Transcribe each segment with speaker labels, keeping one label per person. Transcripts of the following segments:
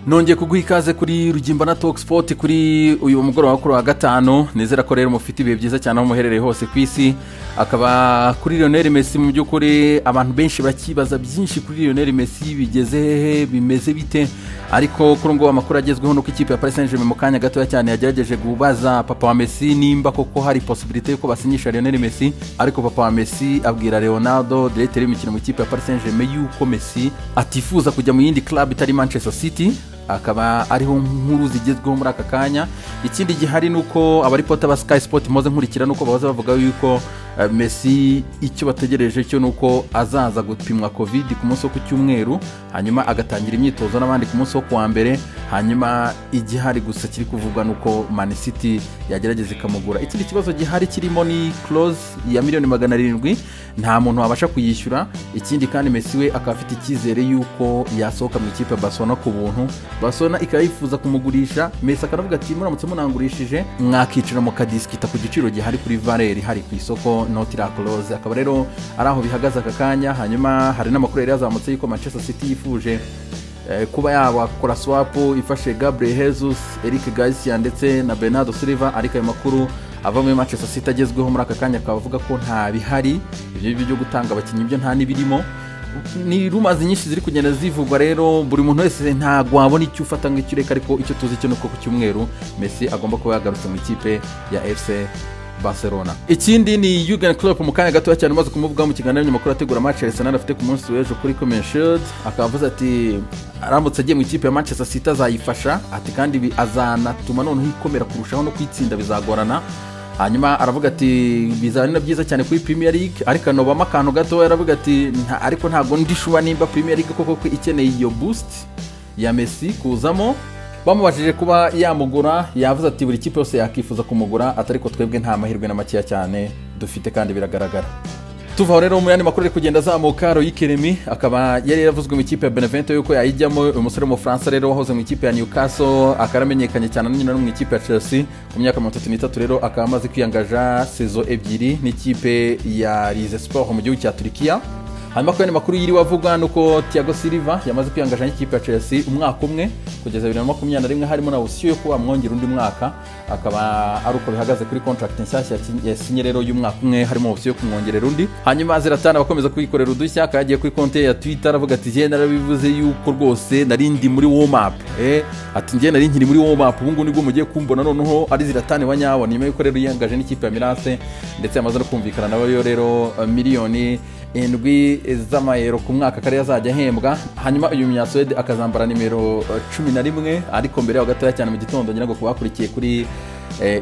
Speaker 1: nongeye kuguha ikaze kuri Rugimba na Talk Sport kuri uyu mugoroba kuri wa gatanu. Nizera ko rero mufite ibihe byiza cyane aho muherereye hose ku isi. Akaba kuri Lionel Messi mu by'ukuri abantu benshi bakibaza byinshi kuri Lionel Messi, bigeze hehe, bimeze bite, ariko kuri ngo amakuru agezweho nuko ikipe ya Paris Saint-Germain mu kanya gato cyane yagerageje gubaza papa wa Messi nimba koko hari possibility yuko basinyisha Lionel Messi, ariko papa wa Messi abwira Leonardo directeur w'imikino mu ikipe ya Paris Saint-Germain yuko Messi atifuza kujya mu yindi club itari Manchester City. Akaba ariho nkuru zigezweho muri aka kanya. Ikindi gihari nuko abaripota ba Sky Sport moze nkurikira nuko baza bavuga yuko Messi icyo bategereje cyo nuko azaza gupimwa covid ku munsi wo ku cyumweru, hanyuma agatangira imyitozo n'abandi ku munsi wo kuwa mbere. Hanyuma igihari gusa kiri kuvugwa nuko Man City yagerageje kamugura. Ikindi kibazo gihari kirimo ni clause ya $700,000 nta muntu wabasha kuyishyura. Ikindi kandi Messi we akaba afite icyizere yuko yasohoka mu ikipe ya Barcelona ku buntu. Barcelona ikayifuza kumugurisha. Messi akaravuga ati muramutse munangurishije mwakicira mu kadiskita ku giciro gihari kuri Valeri hari ku isoko notira clause. Akaba rero ari aho bihagaze aka kanya. Hanyuma hari n'amakuru yari yazamutse yuko Manchester City yifuje kuba yakora swap ifashe Gabriel Jesus, Eric Garcia ndetse na Bernardo Silva, ariko ayo makuru ava muri Manchester City agezweho muri aka kanya akaba avuga ko nta bihari ibyo byo gutanga abakinnyi byo nta nibirimo. Ni rumazi nyinshi ziri kugenda zivugwa, rero buri muntu wese ntago wabona icyo ufata ngicyo reka, ariko icyo tuzi cyo nuko ku cyumweru Messi agomba kuba yagarutse mu ikipe ya FC Barcelona. Ikindi ni Jurgen Klopp mu kanya gato cyane umaze kumuvuga mu kiganiro nyuma ategura match Arsenal afite ku munsi w'ejo kuri Commercial, akavuze ati aramutse agiye mu ikipe ya Manchester City azayifasha ati kandi azanatuma noneho ikomera kurushaho no kwitsinda bizagorana. Hanyuma aravuga ati bizana byiza cyane kuri Premier League, ariko anobama akantu gato yaravuga ati ariko ntago ndishuba nimba Premier League koko ikeneye iyo boost ya Messi kuzamo. Bamubajije kuba yamugura yavuze ati buri kipe yose yakifuza kumugura, atariko twebwe nta mahirwe na makiya cyane dufite kandi biragaragara. Tuva rero mu yandi makuru kugenda zamuka. Loïc Rémy akaba yari yaravuzwe mu ikipe ya Benevento yuko yayijyamo. Umusore mu France rero wahoze mu ikipe ya Newcastle akaramenyekanye cyane no mu ikipe ya Chelsea ku myaka 33 rero akaba amaze kwiyangaja saison ebyiri n'ikipe ya Rizespor mu gihugu cya Turkiya. Hanyuma ko makuru yiri wavuga nuko Thiago Silva yamaze kwiyangaje n'ikipe ya Chelsea umwaka umwe kugeza 2021 harimo na option yo kuba mwongera undi mwaka. Akaba ari uko bihagaze kuri contract nshyashya yasinye rero y'umwaka umwe harimo option yo kumwongerera undi. Hanyuma Zlatan bakomeza kwikorera udushya akagiye kuri konte ya Twitter avuga ati je narabivuze yuko rwose narindi muri warm up ati ngiye nari nkiri muri warm up ubu ngo nibwo mugiye kumbona noneho ari Zlatan wanyawo nyuma yuko rero yiyangaje n'ikipe ya Mirase ndetse yamaze no kumvikana nawe rero miliyoni 7 z'amayero ku mwaka kare yazajya ahembwa. Hanyuma uyu munyaswede akazambara nimero 11, ariko mbere yo gatoya cyane mu gitondo nyirago kubakurikiye kuri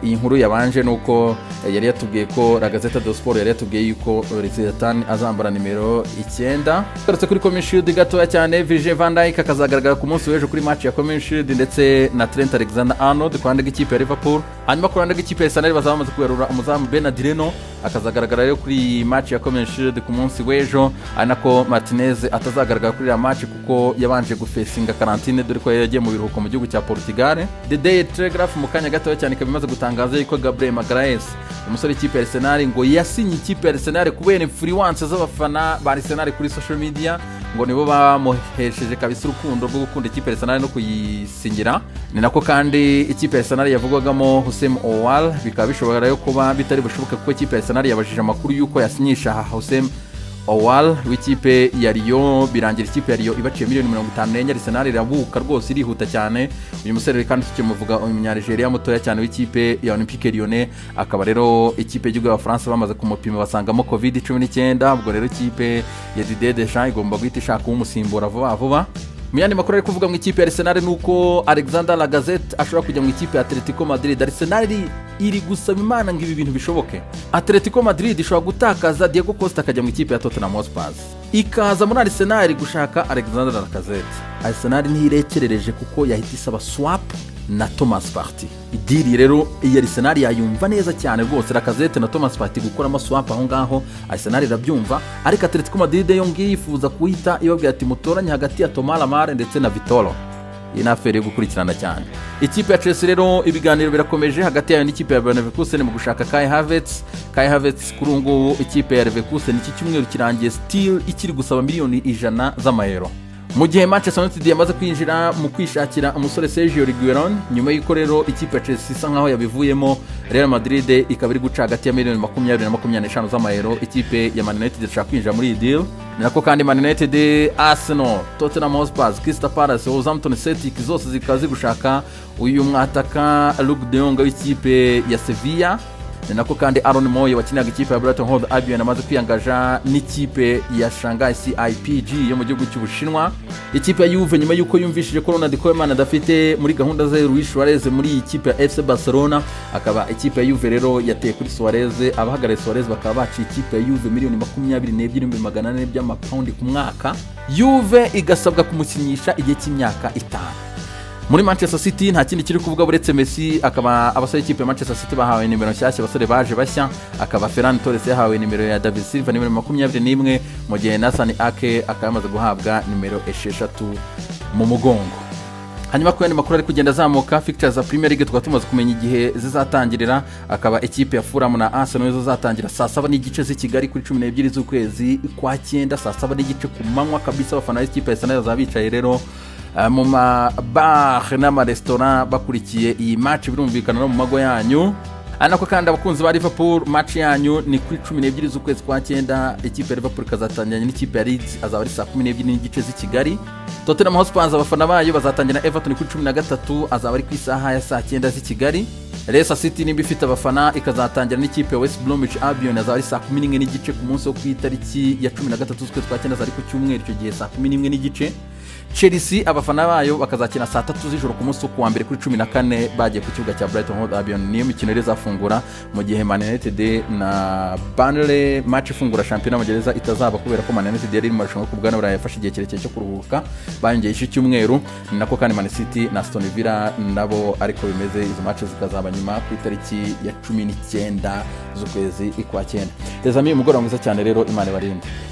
Speaker 1: iyi nkuru yabanje nuko yari yatubwiye ko La Gazzetta dello Sport yari yatubwiye yuko Zlatan azambara nimero 9. Karutse kuri Commercial gatoya cyane Virgil van Dijk akazagaragara ku munsi w'ejo kuri match ya Commercial ndetse na Trent Alexander-Arnold ku ruhande rw'ikipe ya Liverpool. Hanyuma ku ruhande rw'ikipe ya Arsenal bazamaze kugarura umuzamu Bernard Leno akazagaragara rero kuri match ya Commercial ku munsi w'ejo, anako Martinez atazagaragara kuri la match kuko yabanje gufesinga quarantine dore ko yagiye mu biruhuko mu gihugu cya Portugal. The Daily Telegraph mu kanya gatoya cyane kabimaze gutangaza yuko Gabriel Magalhaes umusore w'ikipe ya Arsenal ngo yasinye ikipe ya Arsenal kubera influence z'abafana ba Arsenal kuri social media, ngo nibo bamuhesheje kabisa urukundo rwo gukunda ikipe ya Arsenal no kuyisingira. Ni nako kandi ikipe ya Arsenal yavugwagamo Houssem Aouar bikaba bishobora yo kuba bitari bushoboka kuko ikipe ya Arsenal yabajije amakuru yuko yasinyisha Houssem Aouar w'ikipe ya Lyon, birangira ikipe ya Lyon ibaciye $50,000. Arsenal irabuka rwose irihuta cyane. Uyu musore kandi tukimuvuga umunyarigeria mutoya cyane w'ikipe ya Olympique Lyonnais, akaba rero ikipe y'igihugu ya France bamaze kumupima basangamo COVID-19. Ubwo rero ikipe ya Didier Deschamps igomba guhita ishaka umusimbura vuba. Muyandi makuru ari kuvuga mu ikipe ya Arsenal nuko Alexander Lacazette ashobora kujya mu ikipe ya Atletico Madrid. Arsenal iri gusaba Imana ngo ibi bintu bishoboke. Atletico Madrid ishobora gutakaza Diego Costa akajya mu ikipe ya Tottenham Hotspur, ikaza muri Arsenal gushaka Alexander Lacazette. Arsenal ntirekerereje kuko yahita isaba swap na Thomas Partey. Idiri rero iyi Arsenal yayumva neza cyane rwose, Lacazette na Thomas Partey gukora swap aho ngaho Arsenal irabyumva, ariko Atletico Madrid yo ngiyifuza kuhita ibabwira ati mutoranye hagati ya Thomas Lamar ndetse na Vitolo. Iyi nafere yo gukurikirana cyane. Ikipe ya Chelsea rero ibiganiro birakomeje hagati yayo n'ikipe ya Leverkusen mu gushaka Kai Havertz kurungu ikipe ya Leverkusen iki cyumweru kirangiye still ikiri gusaba miliyoni 100 z'amayero. mu gihe Manchester United yamaze kwinjira mu kwishakira umusore Sergio Reguilon nyuma y'uko rero ikipe ya Chelsea isa nkaho yabivuyemo, Real Madrid ikaba iri guca hagati ya miliyoni 20 na 25 z'amayero ikipe ya Man United ishaka kwinjira muri iyi deal. Nako kandi Man United, Arsenal, Tottenham Hotspur, Crystal Palace, Southampton, Celtic zose zikaba zigushaka uyu mwataka Luuk de Jong w'ikipe ya Sevilla. Nako kandi Aaron Moy wakinaga ikipe ya Brighton Hove Albion amaze kwiyangaja n'ikipe ya Shanghai CIPG yo mu gihugu cy'Ubushinwa. Ikipe ya Juve nyuma y'uko yumvishije ko Ronald Koeman adafite muri gahunda ze Luis Suarez muri ikipe ya FC Barcelona, akaba ikipe ya Juve rero yateye kuri Suarez. Abahagarariye Suarez bakaba baciye ikipe ya Juve miliyoni 22,400 by'amapaundi ku mwaka. Juve igasabwa kumusinyisha igihe cy'imyaka 5. Muri Manchester City nta kindi kiri kuvuga buretse Messi, akaba abasore ikipe ya Manchester City bahawe nimero nshyashya, abasore baje bashya, akaba Ferran Torres yahawe nimero ya David Silva nimero 21, mu gihe Nathan Ake akaba yamaze guhabwa nimero 6 mu mugongo. Hanyuma ku yandi makuru ari kugenda azamuka, fixtures za Premier League tukaba tumaze kumenya igihe zizatangirira, akaba ikipe ya Fulham na Arsenal zo zatangira saa 7:30 z'i Kigali kuri 12 z'ukwezi kwa 9, saa 7:30 ku manywa kabisa. Abafana b'ikipe ya Arsenal zabicaye rero mu bar n'amaresitora bakurikiye iyi match, birumvikana no mu mago yanyu. Anako kandi abakunzi ba Liverpool, match yanyu ni kuri 12 z'ukwezi kwa 9. Ikipe ya Liverpool kazatangirana n'ikipe ya Leeds, azaba ari saa 12:30 z'i Kigali. Tottenham Hotspur abafana bayo bazatangira na Everton kuri 13, azaba ari ku isaha ya saa 9 z'i Kigali. Leicester City nimba ifite abafana ikazatangira n'ikipe ya West Bromwich Albion, azaba ari saa 11:30 ku munsi wo ku itariki ya 13 z'ukwezi kwa 9, azari ku cyumweru icyo gihe saa 11:30. Chelsea abafana bayo bakazakina saa 3 z'ijoro ku munsi wa mbere kuri 14 bagiye ku kibuga cya Brighton Hove Albion. Niyo mikino izafungura, mu gihe Man United na Burnley match ifungura shampiyona y'Abongereza itazaba kubera ko Man United yari mu marushanwa ku bwana burayi yafashe igihe kirekire cyo kuruhuka, bayongeye iki cyumweru. Nako kandi Man City na Aston Villa nabo ariko bimeze, izo match zikazaba nyuma ku itariki ya 19 z'ukwezi kwa 9. Tezami umugoroba mwiza cyane rero, Imana ibarinde.